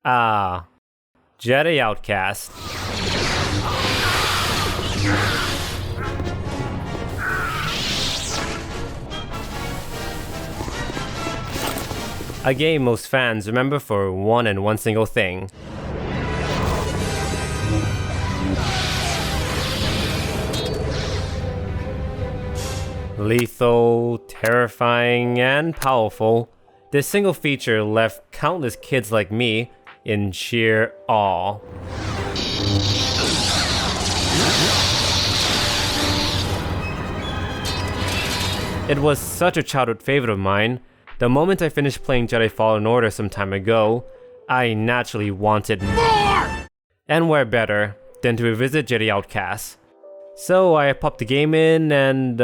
Ah, Jedi Outcast. A game most fans remember for one and one single thing. Lethal, terrifying, and powerful, this single feature left countless kids like me in sheer awe. It was such a childhood favorite of mine. The moment I finished playing Jedi Fallen Order some time ago, I naturally wanted more! And where better than to revisit Jedi Outcast. So I popped the game in and,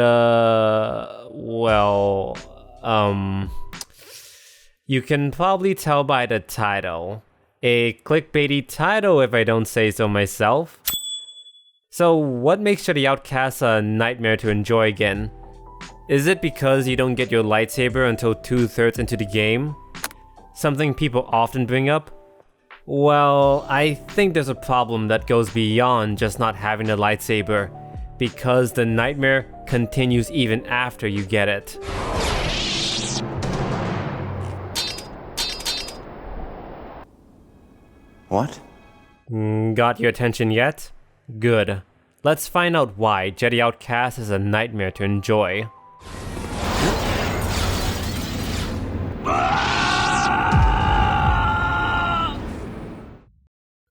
you can probably tell by the title. A clickbaity title if I don't say so myself. So what makes Jedi Outcast a nightmare to enjoy again? Is it because you don't get your lightsaber until 2/3 into the game? Something people often bring up? Well, I think there's a problem that goes beyond just not having a lightsaber, because the nightmare continues even after you get it. What? Got your attention yet? Good. Let's find out why Jedi Outcast is a nightmare to enjoy.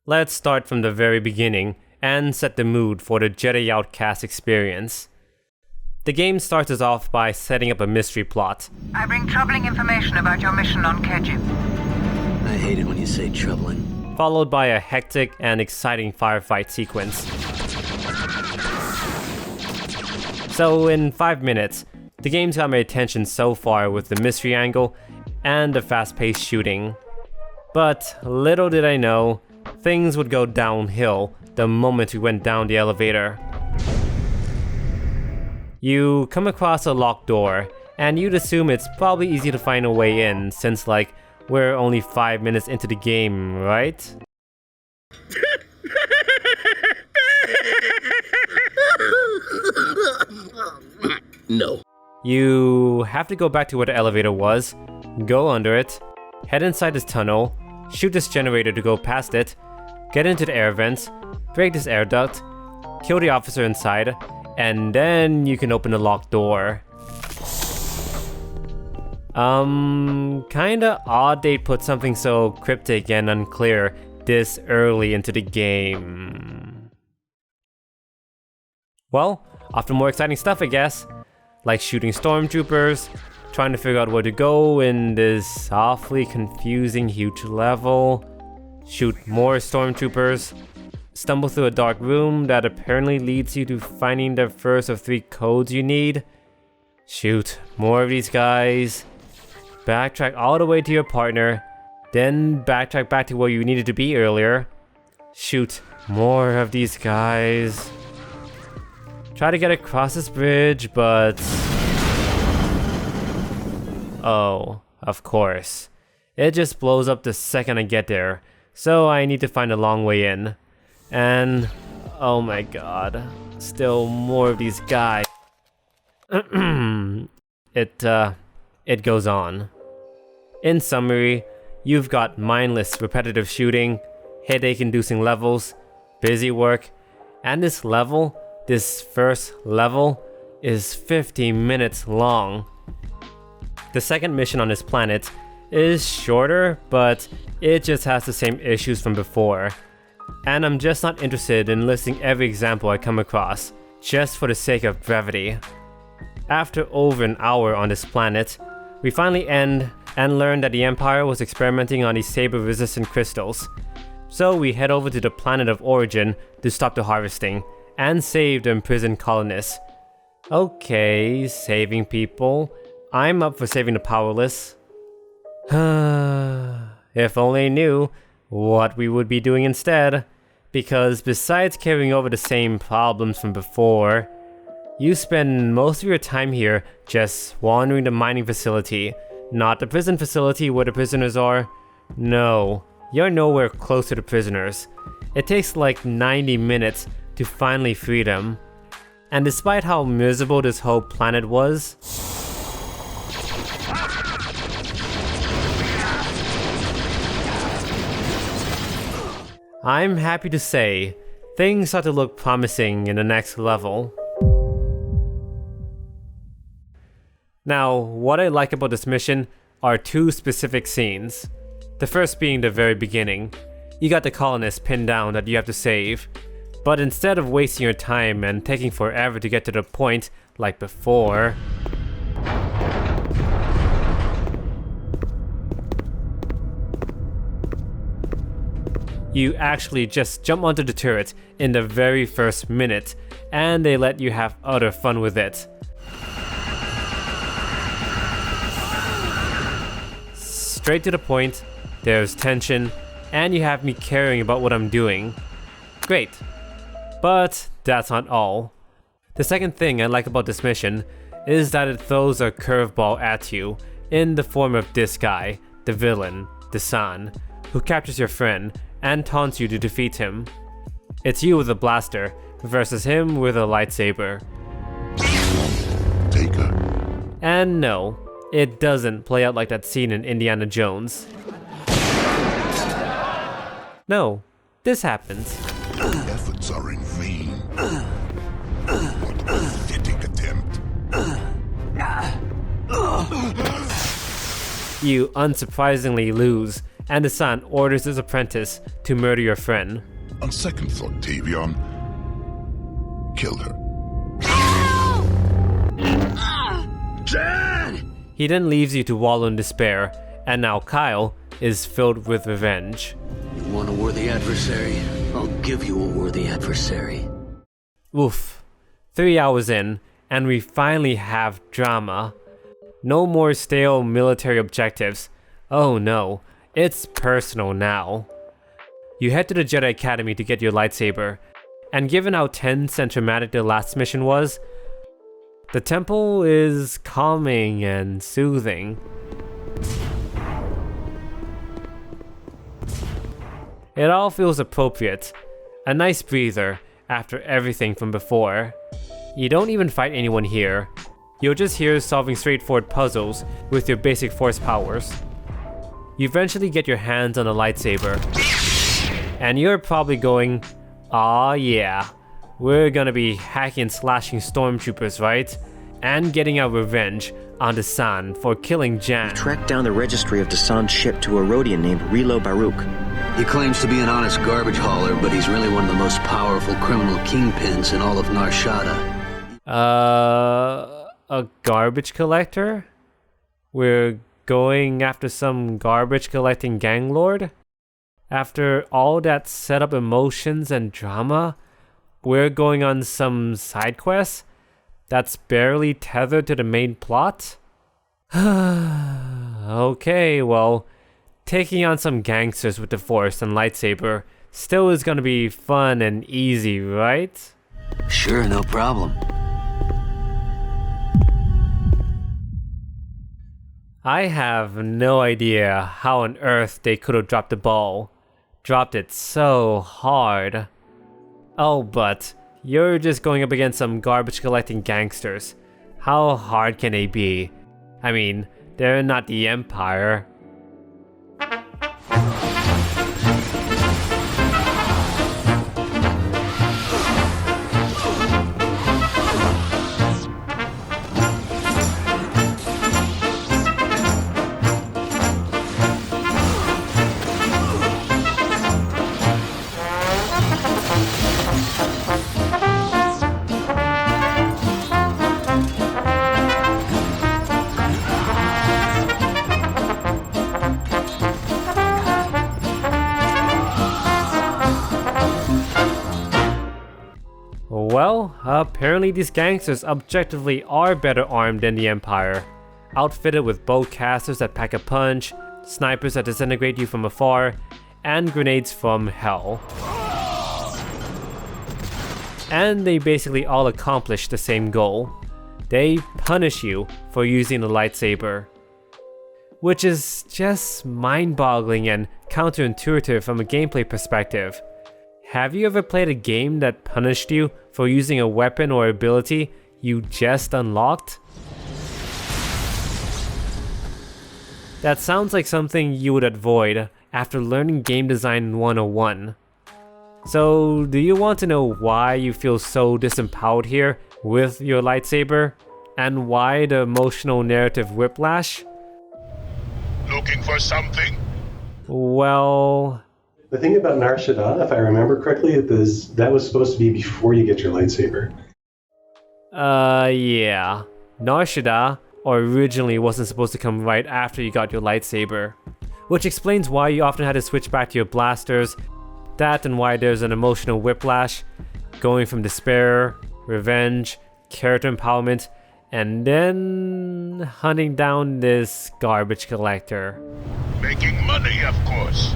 Let's start from the very beginning and set the mood for the Jedi Outcast experience. The game starts us off by setting up a mystery plot. I bring troubling information about your mission on Kejim. I hate it when you say troubling. Followed by a hectic and exciting firefight sequence. So in 5 minutes, the game's got my attention so far with the mystery angle and the fast-paced shooting. But little did I know, things would go downhill the moment we went down the elevator. You come across a locked door, and you'd assume it's probably easy to find a way in, since we're only 5 minutes into the game, right? No. You have to go back to where the elevator was, go under it, head inside this tunnel, shoot this generator to go past it, get into the air vents, break this air duct, kill the officer inside, and then you can open the locked door. Kinda odd they put something so cryptic and unclear this early into the game. Well, after more exciting stuff, I guess. Like shooting stormtroopers, trying to figure out where to go in this awfully confusing huge level, shoot more stormtroopers, stumble through a dark room that apparently leads you to finding the first of 3 codes you need, shoot more of these guys, backtrack all the way to your partner, then backtrack back to where you needed to be earlier, shoot more of these guys, try to get across this bridge, but... oh, of course. It just blows up the second I get there, so I need to find a long way in. And... oh my god. Still more of these guys. It goes on. In summary, you've got mindless, repetitive shooting, headache-inducing levels, busy work, and this first level, is 50 minutes long. The second mission on this planet is shorter, but it just has the same issues from before. And I'm just not interested in listing every example I come across, just for the sake of brevity. After over an hour on this planet, we finally end and learn that the Empire was experimenting on these saber-resistant crystals. So we head over to the planet of origin to stop the harvesting and save the imprisoned colonists. Okay, saving people. I'm up for saving the powerless. If only I knew what we would be doing instead. Because besides carrying over the same problems from before, you spend most of your time here just wandering the mining facility, not the prison facility where the prisoners are. No, you're nowhere close to the prisoners. It takes like 90 minutes to finally free them. And despite how miserable this whole planet was, I'm happy to say, things start to look promising in the next level. Now, what I like about this mission are two specific scenes. The first being the very beginning. You got the colonists pinned down that you have to save, but instead of wasting your time and taking forever to get to the point like before, you actually just jump onto the turret in the very first minute, and they let you have utter fun with it. Straight to the point, there's tension, and you have me caring about what I'm doing. Great. But that's not all. The second thing I like about this mission is that it throws a curveball at you in the form of this guy, the villain, Desan, who captures your friend and taunts you to defeat him. It's you with a blaster versus him with a lightsaber. Take her. And no, it doesn't play out like that scene in Indiana Jones. No, this happens. Efforts are in vain. What a pathetic attempt. You unsurprisingly lose, and the son orders his apprentice to murder your friend. On second thought, Tavion, kill her. Dad! He then leaves you to wallow in despair, and now Kyle is filled with revenge. You want a worthy adversary? I'll give you a worthy adversary. Oof. 3 hours in, and we finally have drama. No more stale military objectives. Oh no, it's personal now. You head to the Jedi Academy to get your lightsaber, and given how tense and traumatic the last mission was, the temple is calming and soothing. It all feels appropriate, a nice breather after everything from before. You don't even fight anyone here. You're just here solving straightforward puzzles with your basic force powers. You eventually get your hands on a lightsaber, and you're probably going, "Aw yeah, we're gonna be hacking and slashing stormtroopers, right? And getting our revenge on Desan for killing Jan." Tracked down the registry of Desan's ship to a Rhodian named Relo Baruch. He claims to be an honest garbage hauler, but he's really one of the most powerful criminal kingpins in all of Nar Shaddaa. A garbage collector? We're going after some garbage collecting gang lord? After all that setup emotions and drama, we're going on some side quest that's barely tethered to the main plot? Okay, well, taking on some gangsters with the Force and lightsaber still is gonna be fun and easy, right? Sure, no problem. I have no idea how on earth they could have dropped the ball. Dropped it so hard. Oh, but you're just going up against some garbage collecting gangsters. How hard can they be? I mean, they're not the Empire. Well, apparently these gangsters objectively are better armed than the Empire. Outfitted with bowcasters that pack a punch, snipers that disintegrate you from afar, and grenades from hell. And they basically all accomplish the same goal. They punish you for using the lightsaber. which is just mind-boggling and counterintuitive from a gameplay perspective. Have you ever played a game that punished you for using a weapon or ability you just unlocked? That sounds like something you would avoid after learning game design 101. So, do you want to know why you feel so disempowered here with your lightsaber? And why the emotional narrative whiplash? Looking for something? Well... The thing about Nar Shaddaa, if I remember correctly, that was supposed to be before you get your lightsaber. Yeah. Nar Shaddaa originally wasn't supposed to come right after you got your lightsaber. Which explains why you often had to switch back to your blasters. That and why there's an emotional whiplash, going from despair, revenge, character empowerment, and then hunting down this garbage collector. Making money, of course.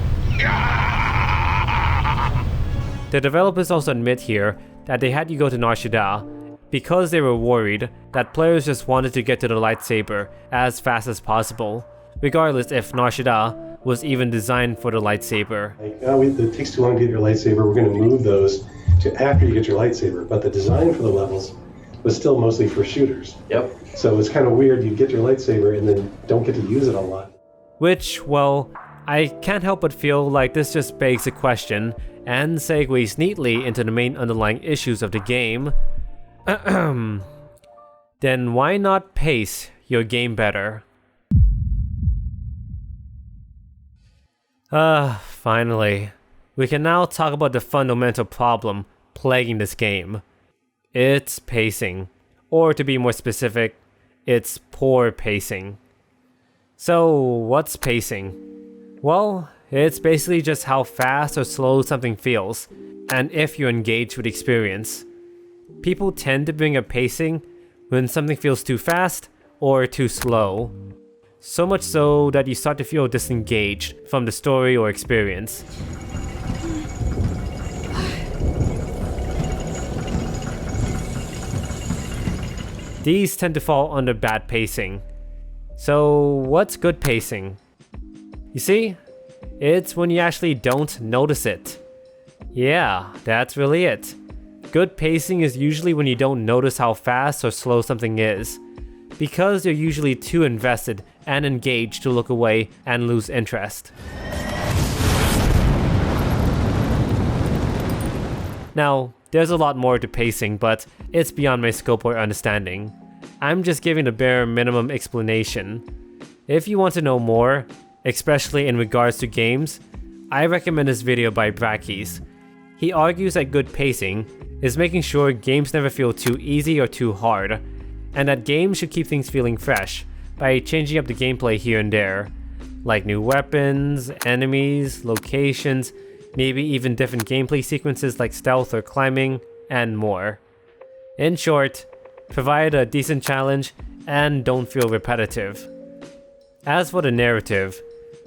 The developers also admit here that they had you go to Nar Shaddaa because they were worried that players just wanted to get to the lightsaber as fast as possible, regardless if Nar Shaddaa was even designed for the lightsaber. Like, oh, it takes too long to get your lightsaber, we're going to move those to after you get your lightsaber. But the design for the levels was still mostly for shooters. Yep. So it's kind of weird, you get your lightsaber and then don't get to use it a lot. Which, well, I can't help but feel like this just begs a question and segues neatly into the main underlying issues of the game. Then why not pace your game better? Finally. We can now talk about the fundamental problem plaguing this game. It's pacing. Or to be more specific, it's poor pacing. So, what's pacing? Well, it's basically just how fast or slow something feels, and if you engage with the experience. People tend to bring up pacing when something feels too fast or too slow. So much so that you start to feel disengaged from the story or experience. These tend to fall under bad pacing. So, what's good pacing? You see, it's when you actually don't notice it. Yeah, that's really it. Good pacing is usually when you don't notice how fast or slow something is, because you're usually too invested and engaged to look away and lose interest. Now, there's a lot more to pacing, but it's beyond my scope or understanding. I'm just giving the bare minimum explanation. If you want to know more, especially in regards to games, I recommend this video by Brackeys. He argues that good pacing is making sure games never feel too easy or too hard, and that games should keep things feeling fresh by changing up the gameplay here and there, like new weapons, enemies, locations, maybe even different gameplay sequences like stealth or climbing, and more. In short, provide a decent challenge and don't feel repetitive. As for the narrative,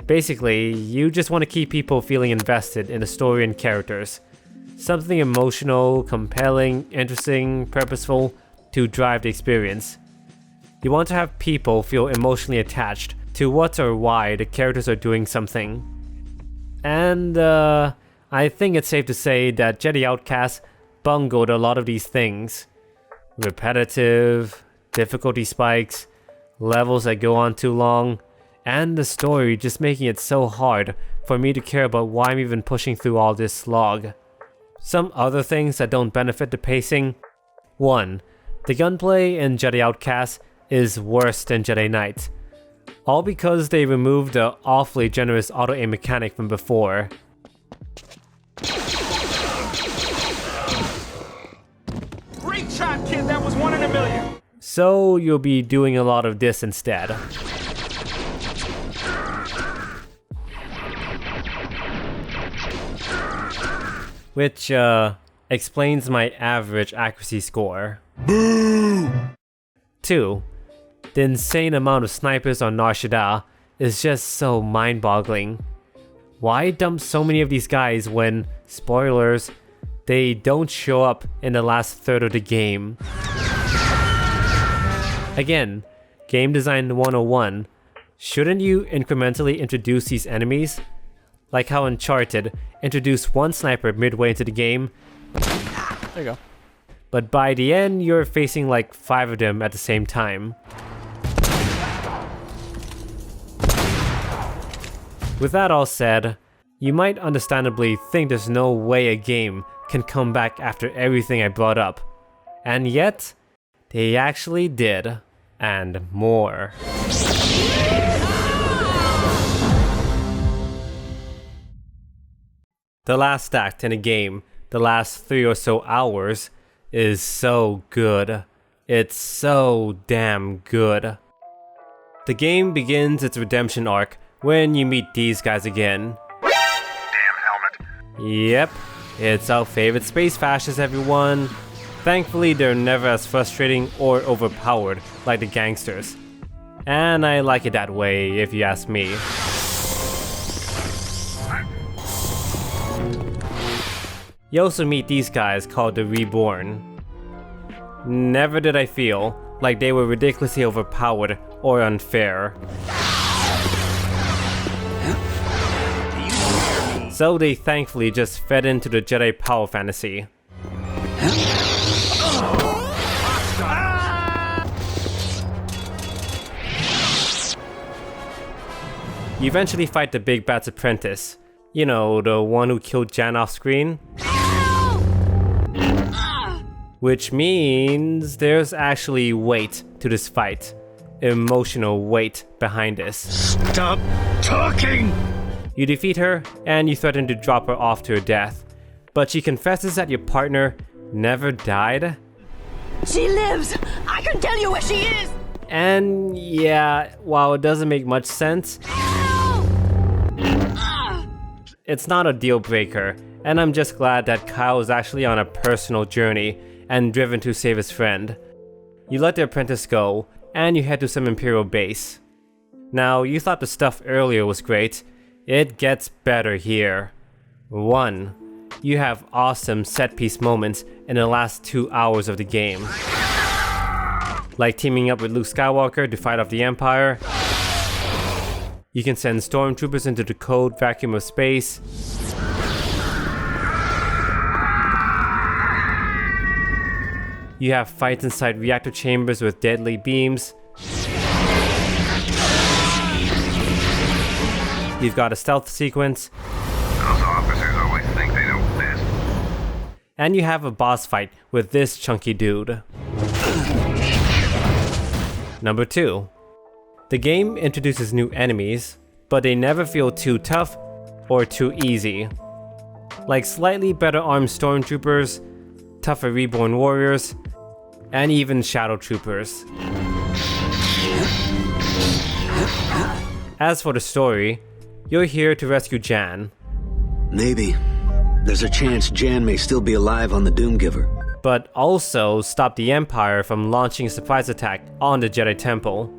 basically, you just want to keep people feeling invested in the story and characters. Something emotional, compelling, interesting, purposeful to drive the experience. You want to have people feel emotionally attached to what or why the characters are doing something. And I think it's safe to say that Jedi Outcast bungled a lot of these things. Repetitive, difficulty spikes, levels that go on too long, and the story just making it so hard for me to care about why I'm even pushing through all this slog. Some other things that don't benefit the pacing. 1. The gunplay in Jedi Outcast is worse than Jedi Knight. All because they removed the awfully generous auto-aim mechanic from before. Great shot, kid! That was 1 in a million! So you'll be doing a lot of this instead. Which, explains my average accuracy score. Boo! 2. The insane amount of snipers on Nar Shaddaa is just so mind-boggling. Why dump so many of these guys when, spoilers, they don't show up in the last third of the game? Again, game design 101, shouldn't you incrementally introduce these enemies? Like how Uncharted introduced one sniper midway into the game, There you go. but by the end you're facing like 5 of them at the same time. With that all said, you might understandably think there's no way a game can come back after everything I brought up. And yet, they actually did. And more. The last act in a game, the last 3 or so hours, is so good. It's so damn good. The game begins its redemption arc when you meet these guys again. Damn helmet. Yep, it's our favorite space fascists, everyone. Thankfully, they're never as frustrating or overpowered like the gangsters. And I like it that way, if you ask me. You also meet these guys called the Reborn. Never did I feel like they were ridiculously overpowered or unfair. So they thankfully just fed into the Jedi power fantasy. You eventually fight the Big Bat's apprentice. You know, the one who killed Jan off screen. Which means there's actually weight to this fight. Emotional weight behind this. Stop talking! You defeat her, and you threaten to drop her off to her death. But she confesses that your partner never died. She lives! I can tell you where she is! And yeah, while it doesn't make much sense, it's not a deal breaker, and I'm just glad that Kyle is actually on a personal journey and driven to save his friend. You let the apprentice go, and you head to some Imperial base. Now, you thought the stuff earlier was great. It gets better here. 1. You have awesome set-piece moments in the last 2 hours of the game. Like teaming up with Luke Skywalker to fight off the Empire. You can send stormtroopers into the cold vacuum of space. You have fights inside reactor chambers with deadly beams. You've got a stealth sequence. Those officers always think they know best. And you have a boss fight with this chunky dude. Number 2. The game introduces new enemies, but they never feel too tough or too easy. Like slightly better armed stormtroopers, tougher reborn warriors, and even shadow troopers. As for the story, you're here to rescue Jan. Maybe. There's a chance Jan may still be alive on the Doomgiver. But also stop the Empire from launching a surprise attack on the Jedi Temple.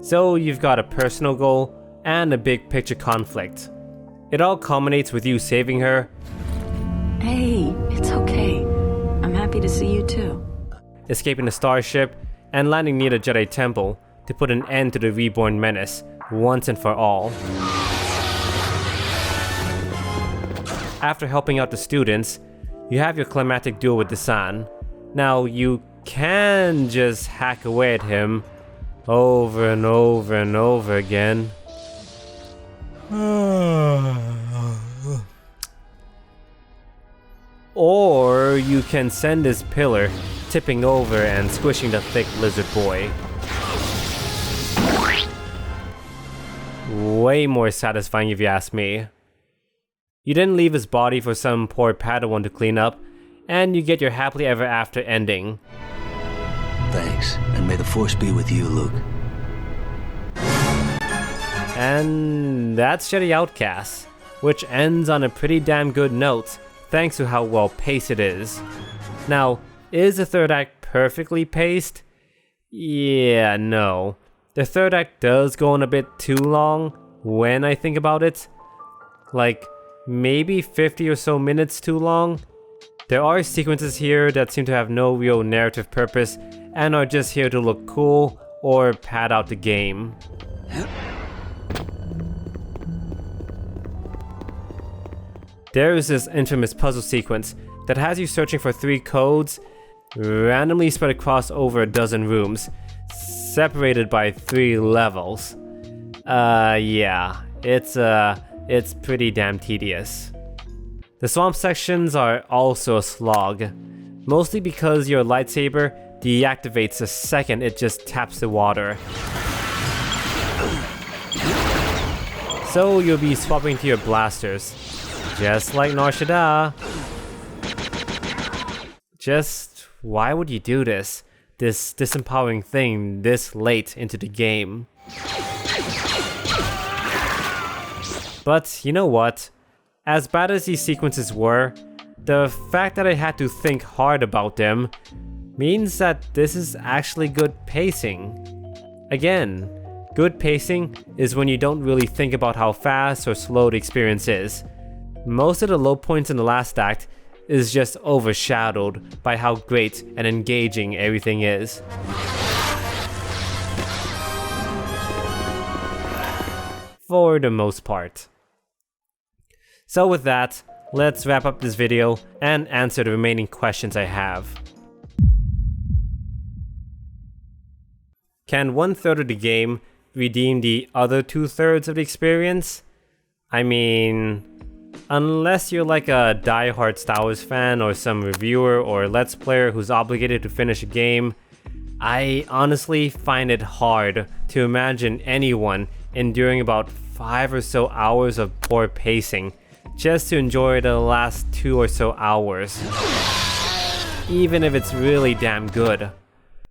So you've got a personal goal and a big picture conflict. It all culminates with you saving her. Hey, it's okay. I'm happy to see you too. Escaping the starship, and landing near the Jedi Temple to put an end to the Reborn menace once and for all. After helping out the students, you have your climactic duel with Desan. Now, you can just hack away at him over and over and over again. Or you can send this pillar tipping over and squishing the thick lizard boy. Way more satisfying if you ask me. You didn't leave his body for some poor Padawan to clean up, and you get your happily ever after ending. Thanks, and may the Force be with you, Luke. And that's Jedi Outcast, which ends on a pretty damn good note, thanks to how well paced it is. Now, is the third act perfectly paced? Yeah, no. The third act does go on a bit too long, when I think about it. Like, maybe 50 or so minutes too long. There are sequences here that seem to have no real narrative purpose and are just here to look cool or pad out the game. there is this infamous puzzle sequence that has you searching for 3 codes randomly spread across over a dozen rooms, separated by 3 levels. Yeah, it's pretty damn tedious. The swamp sections are also a slog, mostly because your lightsaber deactivates the second it just taps the water. So you'll be swapping to your blasters, just like Nar Shaddaa. Just why would you do this disempowering thing this late into the game? But you know what? As bad as these sequences were, the fact that I had to think hard about them means that this is actually good pacing. Again, good pacing is when you don't really think about how fast or slow the experience is. Most of the low points in the last act is just overshadowed by how great and engaging everything is. For the most part. So with that, let's wrap up this video and answer the remaining questions I have. Can 1/3 of the game redeem the other 2/3 of the experience? I mean, unless you're like a die-hard Star Wars fan or some reviewer or Let's Player who's obligated to finish a game, I honestly find it hard to imagine anyone enduring about 5 or so hours of poor pacing just to enjoy the last 2 or so hours, even if it's really damn good.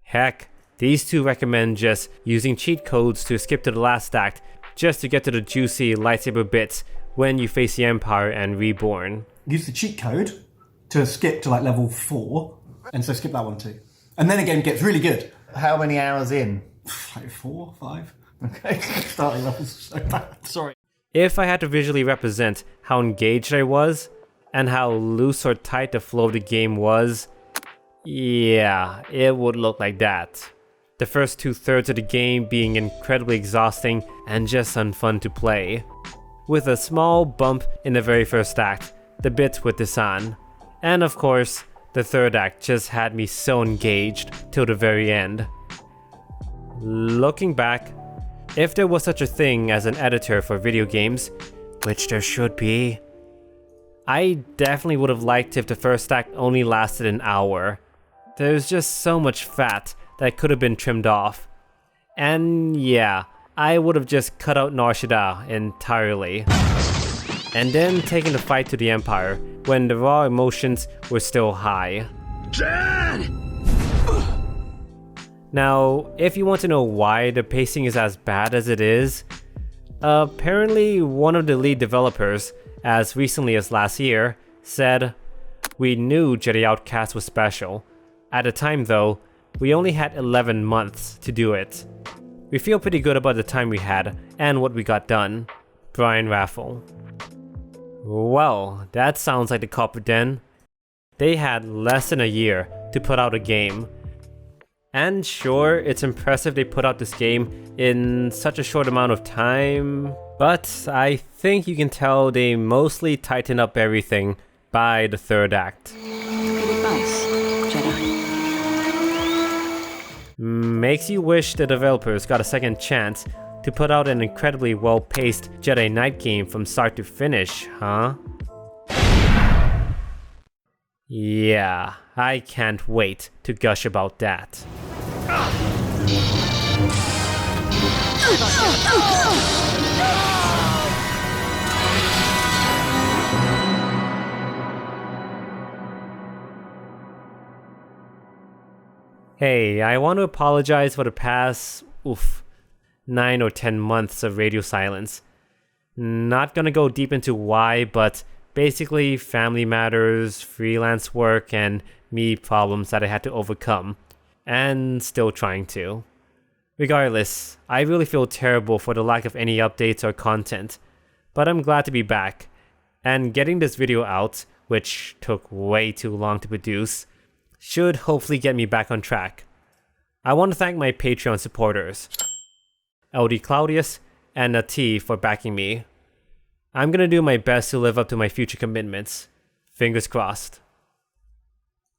Heck, these two recommend just using cheat codes to skip to the last act just to get to the juicy lightsaber bits when you face the Empire and Reborn. Use the cheat code to skip to like level 4, and so skip that one too. And then again, it gets really good. How many hours in? Like 4, 5. Okay. Starting levels so bad. Sorry. If I had to visually represent how engaged I was, and how loose or tight the flow of the game was, yeah, it would look like that. The first 2/3 of the game being incredibly exhausting and just unfun to play, with a small bump in the very first act, the bit with Desan. And of course, the third act just had me so engaged till the very end. Looking back, if there was such a thing as an editor for video games, which there should be, I definitely would have liked if the first act only lasted an hour. There's just so much fat that could have been trimmed off. And yeah, I would have just cut out Nar Shaddaa entirely. And then taken the fight to the Empire when the raw emotions were still high. Dad! Now, if you want to know why the pacing is as bad as it is, apparently one of the lead developers, as recently as last year, said, "We knew Jedi Outcast was special. At the time though, we only had 11 months to do it. We feel pretty good about the time we had and what we got done." Brian Raffle. Well, that sounds like the culprit then. They had less than a year to put out a game. And sure, it's impressive they put out this game in such a short amount of time, but I think you can tell they mostly tightened up everything by the third act. Good advice, Jedi. Makes you wish the developers got a second chance to put out an incredibly well-paced Jedi Knight game from start to finish, huh? Yeah, I can't wait to gush about that. Hey, I want to apologize for the past, 9 or 10 months of radio silence. Not gonna go deep into why, but basically family matters, freelance work, and me problems that I had to overcome. And still trying to. Regardless, I really feel terrible for the lack of any updates or content, but I'm glad to be back. And getting this video out, which took way too long to produce, should hopefully get me back on track. I want to thank my Patreon supporters, LD Claudius and Nati, for backing me. I'm gonna do my best to live up to my future commitments. Fingers crossed.